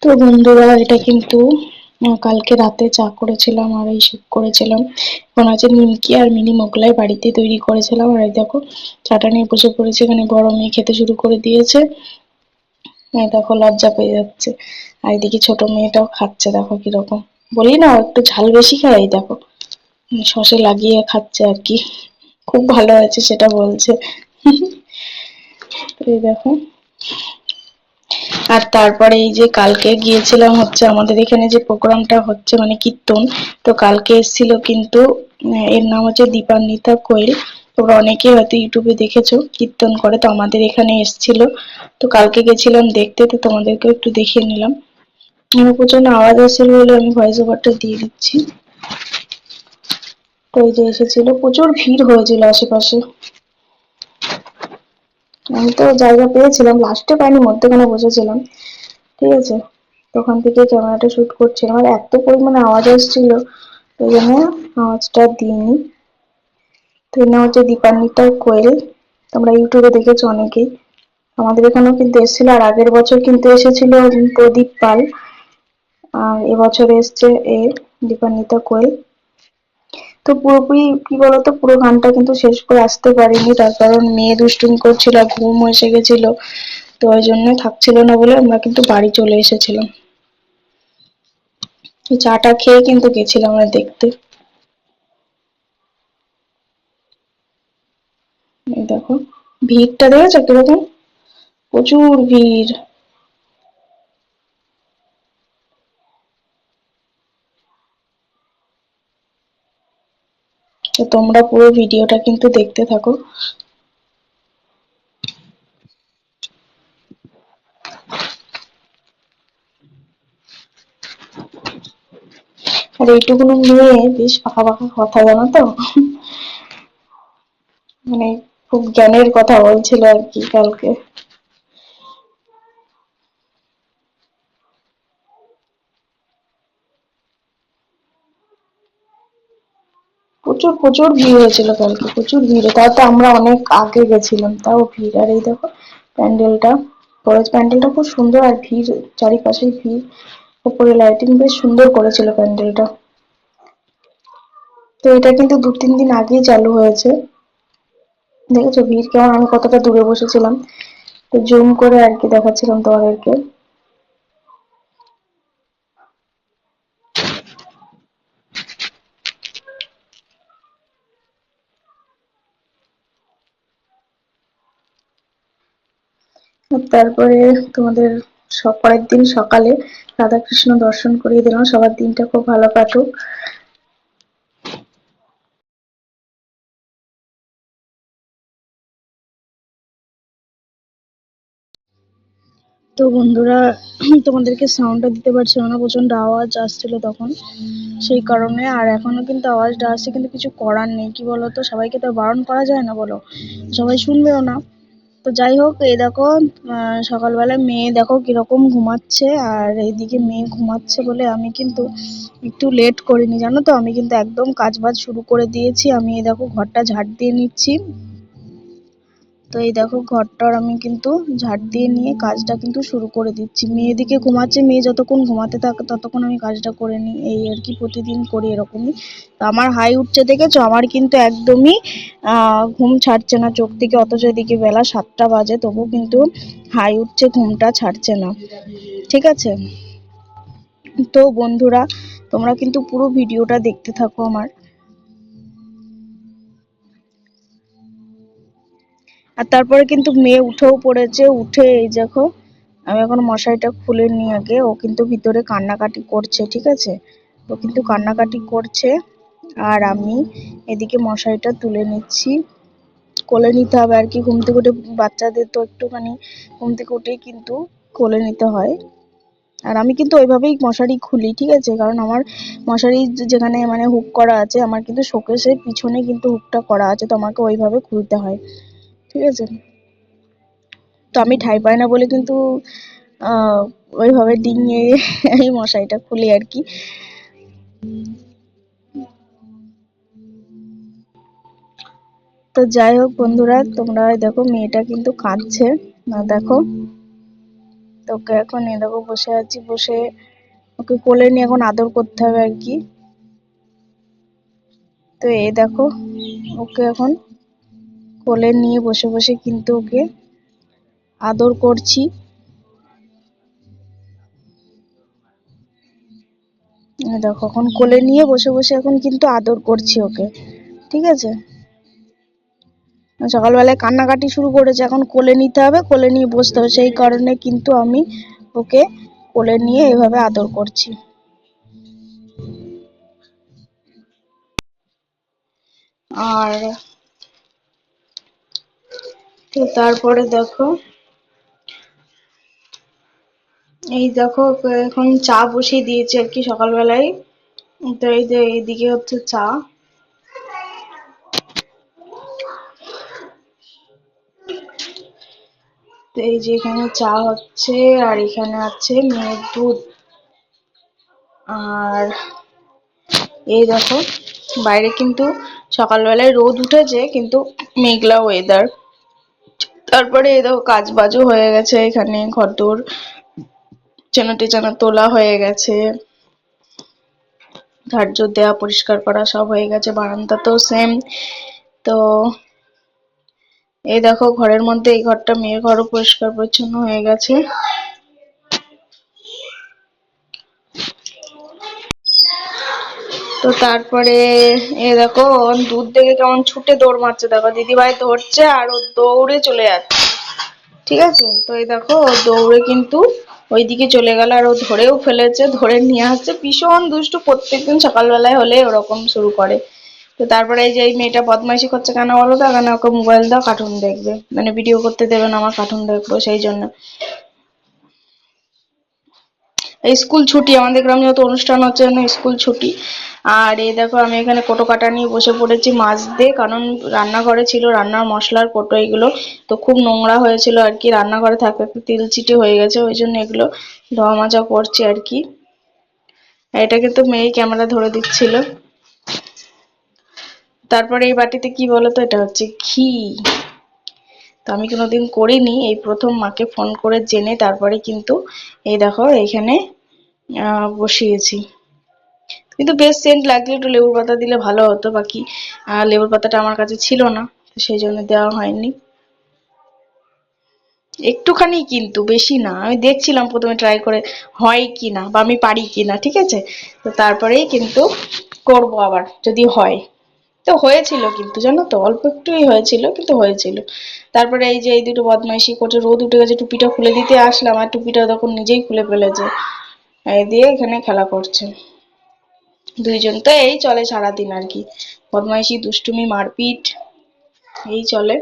তো বন্ধুরা, এটা কিন্তু কালকে রাতে চা করেছিলাম আর এইসব করেছিলাম। এখন আছে নিমকি আর মিনি মোগলাই বাড়িতে তৈরি করেছিলাম। আর এই দেখো চাটা নিয়ে বসে পড়েছে, এখানে বড় মেয়ে খেতে শুরু করে দিয়েছে। এই দেখো লজ্জা পেয়ে যাচ্ছে। আর এদিকে ছোট মেয়েটাও খাচ্ছে, দেখো কিরকম। বলি না ও একটু ঝাল বেশি খায়, এই দেখো সসে লাগিয়ে খাচ্ছে আর কি। খুব ভালো হয়েছে সেটা বলছে। এই দেখো। আর তারপরে এই যে কালকে গিয়েছিলাম হচ্ছে আমাদের এখানে যে প্রোগ্রামটা হচ্ছে মানে কীর্তন। তো কালকে এসেছিল কিন্তু এর নাম হচ্ছে দীপান্বিতা কোয়েল। তোমরা অনেকেই হয়তো ইউটিউবে দেখেছো, কীর্তন করে। তো আমাদের এখানে এসেছিল, তো কালকে গেছিলাম দেখতে। তো তোমাদেরকেও একটু দেখিয়ে নিলাম। আমার প্রচন্ড আওয়াজ আসছিল বলে আমি ভয়েস ওভারটা দিয়ে দিচ্ছি। তো এই যে এসেছিল, প্রচুর ভিড় হয়েছিল আশেপাশে। আমি তো জায়গা পেয়েছিলাম, লাস্টে পাইনি, মধ্যখানে বসেছিলাম। ঠিক আছে, ওখান থেকে ক্যামেরাটা শুট করছিলাম। আর এত পরিমাণে আওয়াজ আসছিল, ওই জন্য আওয়াজটা দিইনি। তো এর নাম হচ্ছে দীপান্বিতা কোয়েল। তোমরা ইউটিউবে দেখেছো অনেকেই। আমাদের এখানেও কিন্তু এসেছিল, আর আগের বছর কিন্তু এসেছিল প্রদীপ পাল। আর এবছর এসছে দীপান্বিতা কোয়েল। তো পুরোপুরি কি বলতো, পুরো গানটা কিন্তু শেষ করে আসতে পারিনি, তার কারণ মেয়ে দুষ্টুমি করছিল, ঘুম এসে গেছিল। তো ওই জন্য থাকছিল না বলে আমরা কিন্তু বাড়ি চলে এসেছিলাম। চাটা খেয়ে কিন্তু গেছিলাম আমরা দেখতে। এই দেখো ভিড়টা দেখেছো কিরকম, প্রচুর ভিড়। তো তোমরা পুরো ভিডিওটা কিন্তু দেখতে থাকো। আর এইটুকুনো মেয়ে বেশ পাকা পাকা কথা, জানো তো। মানে খুব জ্ঞানের কথা বলছিল আর কি কালকে। প্রচুর প্রচুর ভিড় হয়েছিল কালকে, প্রচুর ভিড়। তাও তো আমরা অনেক আগে গেছিলাম, তাও ভিড়। আর এই দেখো প্যান্ডেলটা, প্যান্ডেলটা খুব সুন্দর। আর ভিড়, চারিপাশে ভিড়। উপরে লাইটিং বেশ সুন্দর করেছিল প্যান্ডেলটা। তো এটা কিন্তু 2-3 দিন আগেই চালু হয়েছে। দেখেছো ভিড় কেমন, আমি কতটা দূরে বসেছিলাম, তো জুম করে আর কি দেখাচ্ছিলাম তোমাদেরকে। তারপরে তোমাদের পরের দিন সকালে রাধাকৃষ্ণ দর্শন করিয়ে দিলাম। সবার দিনটা খুব ভালো কাটুক। তো বন্ধুরা, তোমাদেরকে সাউন্ডটা দিতে পারছিল না, প্রচন্ড আওয়াজ আসছিল তখন, সেই কারণে। আর এখনো কিন্তু আওয়াজটা আসছে, কিন্তু কিছু করার নেই। কি বলতো, সবাইকে তো বারণ করা যায় না, বলো, সবাই শুনবেও না। তো যাই হোক, এই দেখো সকালবেলা মেয়ে দেখো কিরকম ঘুমাচ্ছে। আর এইদিকে মেয়ে ঘুমাচ্ছে বলে আমি কিন্তু একটু লেট করিনি, জানো তো। আমি কিন্তু একদম কাজ বাজ শুরু করে দিয়েছি। আমি এই দেখো ঘরটা ঝাড় দিয়ে নিচ্ছি। তো এই দেখো ঘরটার আমি কিন্তু ঝাড় দিয়ে নিয়ে কাজটা কিন্তু শুরু করে দিচ্ছি। মেয়ে এদিকে ঘুমাচ্ছে, মেয়ে যতক্ষণ ঘুমাতে থাকে ততক্ষণ আমি কাজটা করে নিই, এই আর কি। প্রতিদিন করি এরকমই। তো আমার হাই উঠছে দেখেছো, আমার কিন্তু একদমই ঘুম ছাড়ছে না চোখ থেকে। অথচ এদিকে বেলা 7টা বাজে, তবু কিন্তু হাই উঠছে, ঘুমটা ছাড়ছে না। ঠিক আছে, তো বন্ধুরা, তোমরা কিন্তু পুরো ভিডিওটা দেখতে থাকো আমার। আর তারপরে কিন্তু মেয়ে উঠেও পড়েছে। উঠে এই দেখো, আমি এখন মশারিটা খুলে নিয়ে আগে, ও কিন্তু ভিতরে কান্নাকাটি করছে। ঠিক আছে, ও কিন্তু কান্নাকাটি করছে। আর আমি এদিকে মশারিটা তুলে নিচ্ছি। কোলে নিতে হবে আর কি, ঘুম থেকে উঠে। বাচ্চাদের তো একটুখানি ঘুম থেকে উঠেই কিন্তু কোলে নিতে হয়। আর আমি কিন্তু ওইভাবেই মশারি খুলি, ঠিক আছে, কারণ আমার মশারি যেখানে মানে হুক করা আছে, আমার কিন্তু শোকেসের পিছনে কিন্তু হুকটা করা আছে, তো আমাকে ওইভাবে খুলতে হয়। ঠিক আছে, তো আমি ঠাই পাই না বলে কিন্তু আহ ওইভাবে ডিঙিয়ে এই মশারিটা খুলি আর কি। তো যাই হোক বন্ধুরা, তোমরা দেখো মেয়েটা কিন্তু কাঁদছে না, দেখো। তো ওকে এখন এই দেখো বসে আছি, বসে ওকে কোলে নিয়ে এখন আদর করতে হবে আর কি। তো এই দেখো ওকে এখন কোলে নিয়ে বসে বসে কিন্তু ওকে আদর করছি। এই দেখো এখন কোলে নিয়ে বসে বসে এখন কিন্তু আদর করছি ওকে, ঠিক আছে। সকালবেলায় কান্নাকাটি শুরু করেছে, এখন কোলে নিতে হবে, কোলে নিয়ে বসতে হবে, সেই কারণে কিন্তু আমি ওকে কোলে নিয়ে এভাবে আদর করছি। আর তো তারপরে দেখো এই দেখো ওকে এখন চা বসিয়ে দিয়েছি আর কি সকালবেলায়। তো এই যে এইদিকে হচ্ছে চা, তো এই যে এখানে চা হচ্ছে, আর এখানে আছে মেয়ের দুধ। আর এই দেখো বাইরে কিন্তু সকালবেলায় রোদ উঠেছে কিন্তু মেঘলা ওয়েদার। তারপরে এই দেখো কাজ বাজও হয়ে গেছে, এখানে ঘরদোর বিছানা টিছানা তোলা হয়ে গেছে, ঝাড় ঝোড় দেওয়া পরিষ্কার করা সব হয়ে গেছে, বারান্দা তো সেম। তো এই দেখো ঘরের মধ্যে এই ঘরটা, মেয়ের ঘরও পরিষ্কার পরিচ্ছন্ন হয়ে গেছে। তো তারপরে এ দেখো দুধ দেখে কেমন ছুটে দৌড় মারছে, দেখো দিদিভাই ধরছে আর ও দৌড়ে চলে যাচ্ছে, ঠিক আছে। তো এই দেখো ও দৌড়ে কিন্তু ওইদিকে চলে গেল, আর ও ধরেও ফেলেছে, ধরে নিয়ে আসছে, ভীষণ দুষ্টু, প্রত্যেকদিন সকালবেলায় হলে ওরকম শুরু করে। তো তারপরে এই যে এই মেয়েটা বদমাইশি করছে কেন বলো তো, কেন ওকে মোবাইল দাও কার্টুন দেখবে, মানে ভিডিও করতে দেবে না, আমার কার্টুন দেখবো সেই জন্য। এই স্কুল ছুটি, আমাদের গ্রামে যত অনুষ্ঠান হচ্ছে না স্কুল ছুটি। আর এই দেখো আমি এখানে কোটো কাটা নিয়ে বসে পড়েছি মাজতে, কারণ রান্নাঘরে ছিল রান্নার মশলার কোটো এগুলো, তো খুব নোংরা হয়েছিল আর কি, রান্নাঘরে থাকতে থাকতে তেল চিটে হয়ে গেছে, ওই জন্য এগুলো ধোয়া মাজা করছি আর কি। এটা কিন্তু মেয়ে ক্যামেরা ধরে দিচ্ছিল। তারপরে এই বাটিতে কি বলতো, এটা হচ্ছে ঘি। তো আমি কোনোদিন করিনি, এই প্রথম মাকে ফোন করে জেনে তারপরে কিন্তু এই দেখো এখানে বসিয়েছি। কিন্তু বেশ সেন্ট লাগলে একটু লেবুর পাতা দিলে ভালো হতো, বাকি লেবুর পাতাটা আমার কাছে ছিল না, তো সেই জন্য দেওয়া হয়নি। একটুখানি কিন্তু, বেশি না, আমি দেখছিলাম প্রথমে ট্রাই করে হয় কি না, বা আমি পারি কি না, ঠিক আছে। তো তারপরেই কিন্তু করব আবার যদি হয়। তো হয়েছিল কিন্তু জানো তো, অল্প একটুই হয়েছিল কিন্তু হয়েছিল। তারপরে এই যে এই দুটো বদমাইশি করছে, রোদ উঠে গেছে, টুপিটা খুলে দিতে আসলাম আর টুপিটা তখন নিজেই খুলে ফেলেছে, এই দিয়ে এখানে খেলা করছে। দুইজন তো এই চলে সারাদিন আর কি, বদমাইশি দুষ্টুমি মারপিট এই চলে।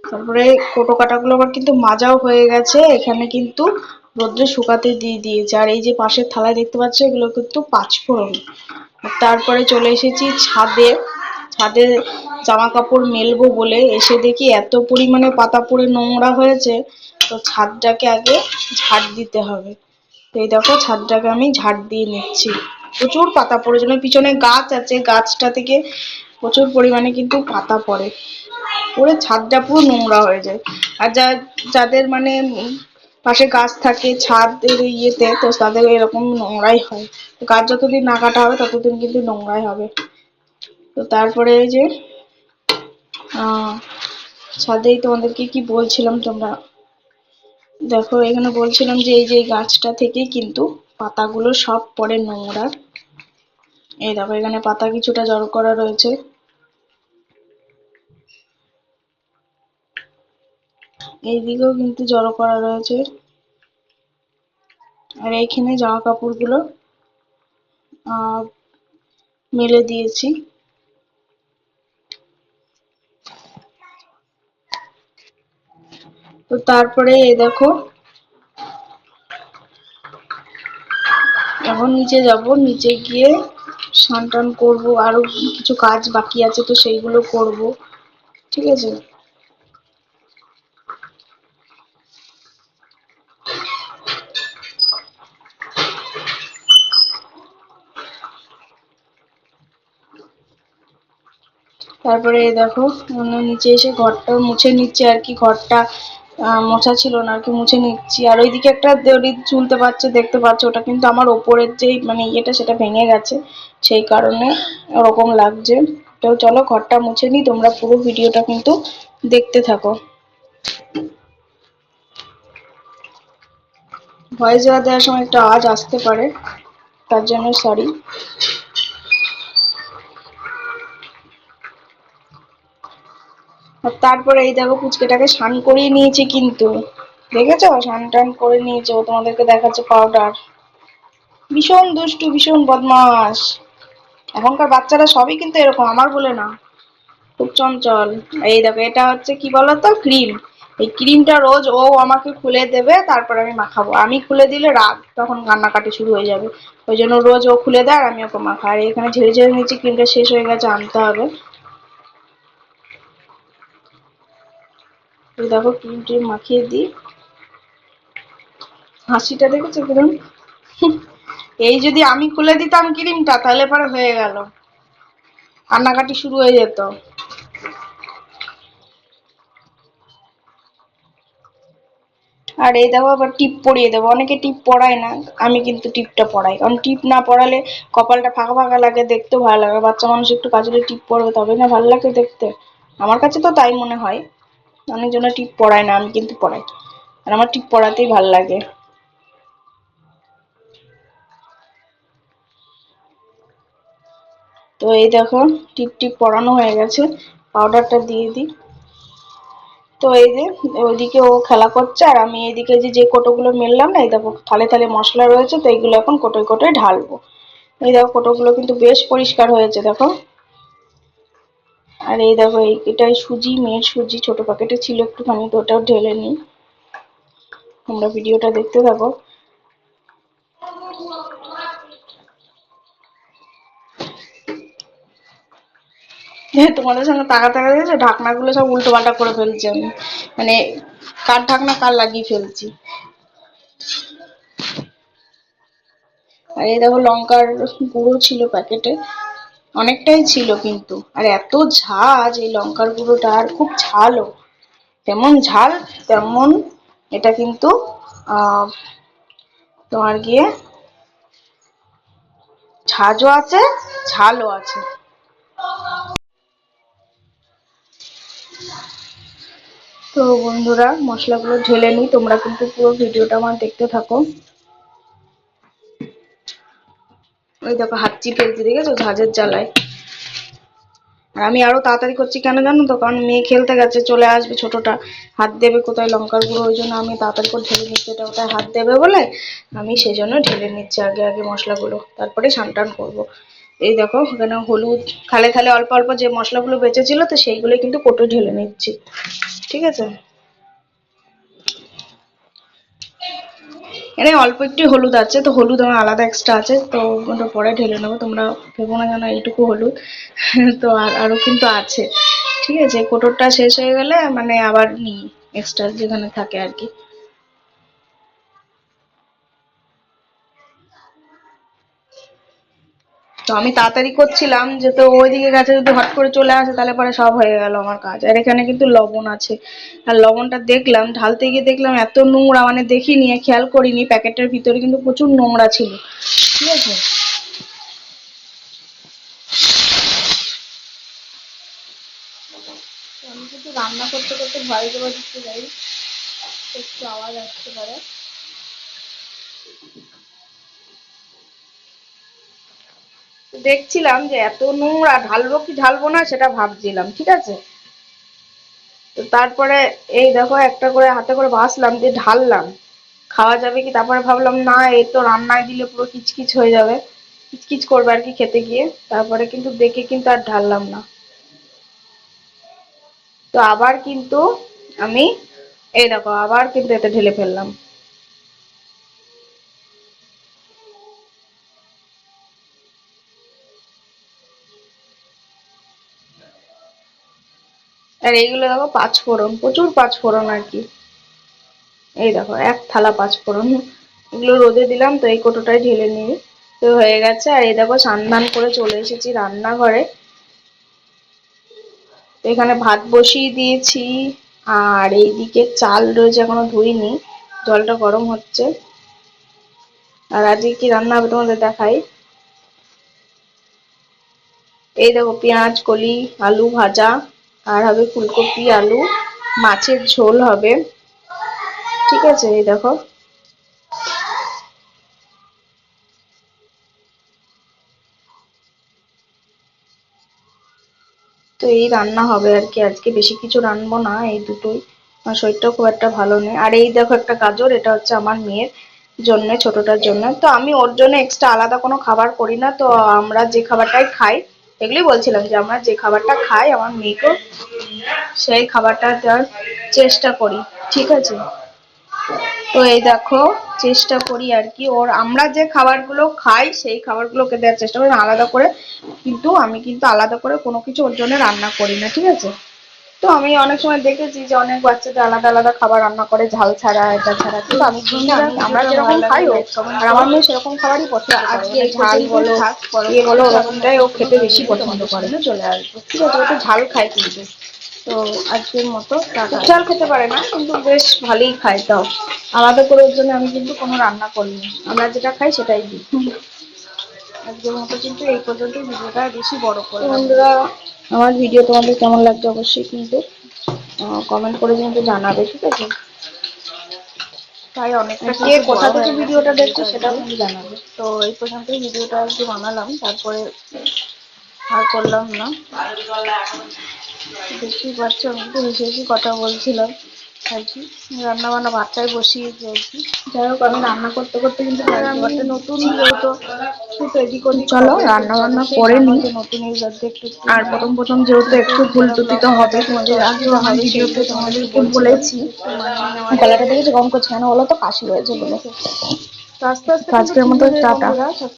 তারপরে কোটো কাটাগুলো আবার কিন্তু মাজাও হয়ে গেছে, এখানে কিন্তু রোদ্রে শুকাতে দিয়ে দিয়েছে। আর এই যে পাশের থালায় দেখতে পাচ্ছ এগুলো কিন্তু পাঁচফোড়ন। তারপরে চলে এসেছি ছাদে, ছাদে জামা কাপড় মেলবো বলে এসে দেখি এত পরিমাণে পাতা পড়ে নোংরা হয়েছে, তো ছাদটাকে আগে ঝাড় দিতে হবে। তো এই দেখো ছাদটাকে আমি ঝাড় দিয়ে নিচ্ছি, প্রচুর পাতা পড়ে, যেন পিছনে গাছ আছে, গাছটা থেকে প্রচুর পরিমাণে কিন্তু পাতা পড়ে, পড়ে ছাদটা পুরো নোংরা হয়ে যায়। আর যাদের মানে পাশে গাছ থাকে ছাদের ইয়েতে, তো তাদের এরকম নোংরাই হয়, গাছ যতদিন না কাটা হবে ততদিন কিন্তু নোংরাই হবে। তো তারপরে এই যে আহ ছাদেই তোমাদেরকে কি বলছিলাম, তোমরা দেখো এখানে বলছিলাম যে এই যে এই গাছটা থেকে কিন্তু পাতাগুলো সব পড়ে নোংরা। এই দেখো এখানে পাতা কিছুটা জড়ো করা রয়েছে, এইদিকেও কিন্তু জড়ো করা রয়েছে, আর এইখানে জামা কাপড়গুলো আহ মেলে দিয়েছি। তো তারপরে এই দেখো এখন নিচে যাব, নিচে গিয়ে স্নান টান করবো, আরো কিছু কাজ বাকি আছে তো সেইগুলো করব, ঠিক আছে। তারপরে এই দেখো নিচে এসে ঘরটা মুছে নিচ্ছে আর কি, ঘরটা মোছা ছিল না আর কি, মুছে নিচ্ছি। আর ওইদিকে একটা দড়ি ঝুলতে পারছে, দেখতে পাচ্ছ, ওটা কিন্তু আমার ওপরের যেই মানে ইয়েটা সেটা ভেঙে গেছে, সেই কারণে ওরকম লাগছে। তো চলো ঘরটা মুছে নিই, তোমরা পুরো ভিডিওটা কিন্তু দেখতে থাকো। ভয়েস ওভার দেওয়ার সময় একটা আওয়াজ আসতে পারে, তার জন্য সরি। আর তারপরে এই দেখো পুচকেটাকে স্নান করিয়ে নিয়েছি কিন্তু, দেখেছো স্নান টান করে নিয়েছে, ও তোমাদেরকে দেখাচ্ছে পাউডার। ভীষণ দুষ্টু, ভীষণ বদমাস। এখনকার বাচ্চারা সবই কিন্তু এরকম, আমার বলে না, খুব চঞ্চল। এই দেখো এটা হচ্ছে কি বলতো, ক্রিম। এই ক্রিমটা রোজ ও আমাকে খুলে দেবে, তারপর আমি মাখাবো। আমি খুলে দিলে রাগ, তখন কান্নাকাটি শুরু হয়ে যাবে। ওই জন্য রোজ ও খুলে দেয় আর আমি ওকে মাখাই। আর এখানে ঝেড়ে ঝেড়ে নিচ্ছি, ক্রিমটা শেষ হয়ে গেছে, আনতে হবে। এই দেখো ক্রিম ট্রিম মাখিয়ে দিই। হাসিটা দেখেছো কিরম? এই যদি আমি খুলে দিতাম ক্রিমটা তাহলে পরে হয়ে গেল, কান্নাকাটি শুরু হয়ে যেত। আর এই দেখো আবার টিপ পরিয়ে দেবো, অনেকে টিপ পরায় না, আমি কিন্তু টিপটা পরাই, কারণ টিপ না পরালে কপালটা ফাঁকা ফাঁকা লাগে, দেখতেও ভালো লাগে। বাচ্চা মানুষ একটু কাজলে টিপ পরবে তবে না ভালো লাগে দেখতে, আমার কাছে তো তাই মনে হয়। অনেকজনে টিপ পরায় না, আমি কিন্তু পরাই, আর আমার টিপ পরাতেই ভালো লাগে। তো এই দেখো টিপ টিপ পরানো হয়ে গেছে, পাউডারটা দিয়ে দিই। তো এই যে ওইদিকে ও খেলা করছে, আর আমি এইদিকে যে যে কোটোগুলো মেললাম না, এই দেখো থালে থালে মশলা রয়েছে, তো এইগুলো এখন কোটোয় কোটোয় ঢালবো। এই দেখো কোটোগুলো কিন্তু বেশ পরিষ্কার হয়েছে দেখো। আর এই দেখো এটাই সুজি, মেয়ের সুজি, ছোট প্যাকেটে ছিল একটুখানি, তো ওটাও ঢেলে নিই। তোমরা ভিডিওটা দেখতে থাকো। হ্যাঁ, তোমাদের সঙ্গে তাকাতে তাকাতে ঢাকনাগুলো সব উল্টো পাল্টা করে ফেলছি আমি, মানে কার ঢাকনা কার লাগিয়ে ফেলছি। আর এই দেখো লঙ্কার গুঁড়ো ছিল প্যাকেটে, অনেকটাই ছিল কিন্তু, আর এত ঝাঁজ এই লঙ্কার গুঁড়োটা, আর খুব ঝালও, তেমন ঝাল তেমন এটা কিন্তু তোমার গিয়ে ঝাঁঝও আছে, ঝালও আছে। তো বন্ধুরা মশলাগুলো ঢেলে নিই, তোমরা কিন্তু পুরো ভিডিওটা আমার দেখতে থাকো। ওই দেখো হাঁচি ফেলছি, দেখেছো ঝাঁঝের জ্বালায়। আর আমি আরো তাড়াতাড়ি করছি কেন জানো তো, কারণ মেয়ে খেলতে গেছে, চলে আসবে ছোটটা, হাত দেবে কোথায় লঙ্কার গুঁড়ো, ওই জন্য আমি তাড়াতাড়ি করে ঢেলে নিচ্ছি, এটা ওটায় হাত দেবে বলে আমি সেই জন্য ঢেলে নিচ্ছি আগে আগে মশলাগুলো, তারপরে স্নান টান করবো। এই দেখো এখানে হলুদ, খালে খালে অল্প অল্প যে মশলাগুলো বেঁচে ছিল, তো সেইগুলো কিন্তু কোটো ঢেলে নিচ্ছি, ঠিক আছে। এখানে অল্প একটু হলুদ আছে, তো হলুদ আমার আলাদা এক্সট্রা আছে, তো ওটা পরে ঢেলে নেবো, তোমরা ভেবো না যেন এইটুকু হলুদ। তো আরো কিন্তু আছে, ঠিক আছে। কোটোরটা শেষ হয়ে গেলে মানে আবার নিই এক্সট্রা যেখানে থাকে আর কি। তো আমি তাড়াতাড়ি করছিলাম, যেহেতু ওইদিকে গেছে, যদি হট করে চলে আসে তাহলে পরে সব হয়ে গেল আমার কাজ। আর এখানে কিন্তু লবণ আছে, আর লবণটা দেখলাম ঢালতে গিয়ে দেখলাম এত নোংরা, মানে দেখিনি, খেয়াল করিনি, প্যাকেটের ভিতরে কিন্তু প্রচুর নোংরা ছিল, ঠিক আছে। আমি কিন্তু রান্না করতে করতে ভয়েস ওভার দিতে যাই, একটু আওয়াজ আসতে পারে। দেখছিলাম যে এত নোংরা, ঢালবো কি ঢালবো না সেটা ভাবছিলাম, ঠিক আছে। তো তারপরে এই দেখো একটা করে হাতে করে ভাসলাম, দিয়ে ঢাললাম, খাওয়া যাবে কি, তারপরে ভাবলাম না, এই তো রান্নায় দিলে পুরো কিচকিচ হয়ে যাবে, কিচকিচ করবে আর কি খেতে গিয়ে, তারপরে কিন্তু দেখে কিন্তু আর ঢাললাম না। তো আবার কিন্তু আমি এই দেখো আবার কিন্তু এতে ঢেলে ফেললাম। আর এইগুলো দেখো পাঁচ ফোড়ন, প্রচুর পাঁচ ফোড়ন আর কি, এই দেখো এক থালা পাঁচ ফোড়ন, এগুলো রোদে দিলাম, তো এই কোটোটায় ঢেলে নিয়ে তো হয়ে গেছে। আর এই দেখো স্নান করে চলে এসেছি রান্নাঘরে। তো এখানে ভাত বসিয়ে দিয়েছি, আর এইদিকে চাল রয়েছে, এখনো ধুইনি, জলটা গরম হচ্ছে। আর আজকে কি রান্না হবে তোমাদের দেখাই। এই দেখো পেঁয়াজ কলি, আলু ভাজা, আর হবে ফুলকপি আলু, মাছের ঝোল হবে। ঠিক আছে, এই দেখো। তো এই রান্না হবে আর কি, আজকে বেশি কিছু রান্নাবো না, এই দুটোই। আমার শরীরটা খুব একটা ভালো নেই। আর এই দেখো একটা গাজর, এটা হচ্ছে আমার মেয়ের জন্য, ছোটটার জন্য। তো আমি ওর জন্য এক্সট্রা আলাদা কোনো খাবার করি না। তো আমরা যে খাবারটাই খাই, এগুলোই বলছিলাম যে আমরা যে খাবারটা খাই আমার মেয়েকেও সেই খাবারটা দেওয়ার চেষ্টা করি। ঠিক আছে, তো এই দেখো চেষ্টা করি আর কি, ওর আমরা যে খাবারগুলো খাই সেই খাবারগুলোকে দেওয়ার চেষ্টা করি, আলাদা করে। কিন্তু আমি কিন্তু আলাদা করে কোনো কিছু ওর জন্য রান্না করি না। ঠিক আছে, তো আমি অনেক সময় দেখেছি যে অনেক বাচ্চাদের আলাদা আলাদা খাবার রান্না করে, ঝাল ছাড়া এটা ছাড়া, কিন্তু আমি করি না। আমরা যেরকম খাই ও, আর আমার মেয়ে সেরকম খাবারই পছন্দ করে, আজকে ঝাল বলো ইয়ে বলো ওরকমটাই ও খেতে বেশি পছন্দ করে। চলে আসবো, ঠিক আছে, ও তো ঝাল খায় কিন্তু। তো আজকের মতো ঝাল খেতে পারে না, কিন্তু বেশ ভালোই খায়। তাও আলাদা করে ওর জন্য আমি কিন্তু কোনো রান্না করিনি, আমরা যেটা খাই সেটাই দিই। আজকের মতো কিন্তু এই পর্যন্ত, ভিডিওটা বেশি বড় করে। বন্ধুরা, আমার ভিডিও তোমাদের কেমন লাগছে অবশ্যই কিন্তু কমেন্ট করে কিন্তু জানাবে। ঠিক আছে, তাই অনেকটা কে কোথা থেকে ভিডিওটা দেখছো সেটাও কিন্তু জানাবে। তো এই পর্যন্তই ভিডিওটা একটু বানালাম, তারপরে আর করলাম না। দেখতেই পাচ্ছ আমি একটু বেশি বেশি কথা বলছিলাম আর কি। রান্না বান্না ভাতটাই বসিয়েছি আর কি। যাই হোক, আমি রান্না করতে করতে কিন্তু আমি নতুন যেহেতু চলো রান্না বান্না করে নি। আর প্রথম প্রথম যেহেতু একটু ভুল ত্রুটি তো হবে, তোমাদের আগে আমার ভিডিওতে তোমাদেরকে বলেছি। গলাটা দেখেছো কম করছে কেন বলো তো, কাশি হয়েছে বলে। আজকের মতো টাটা।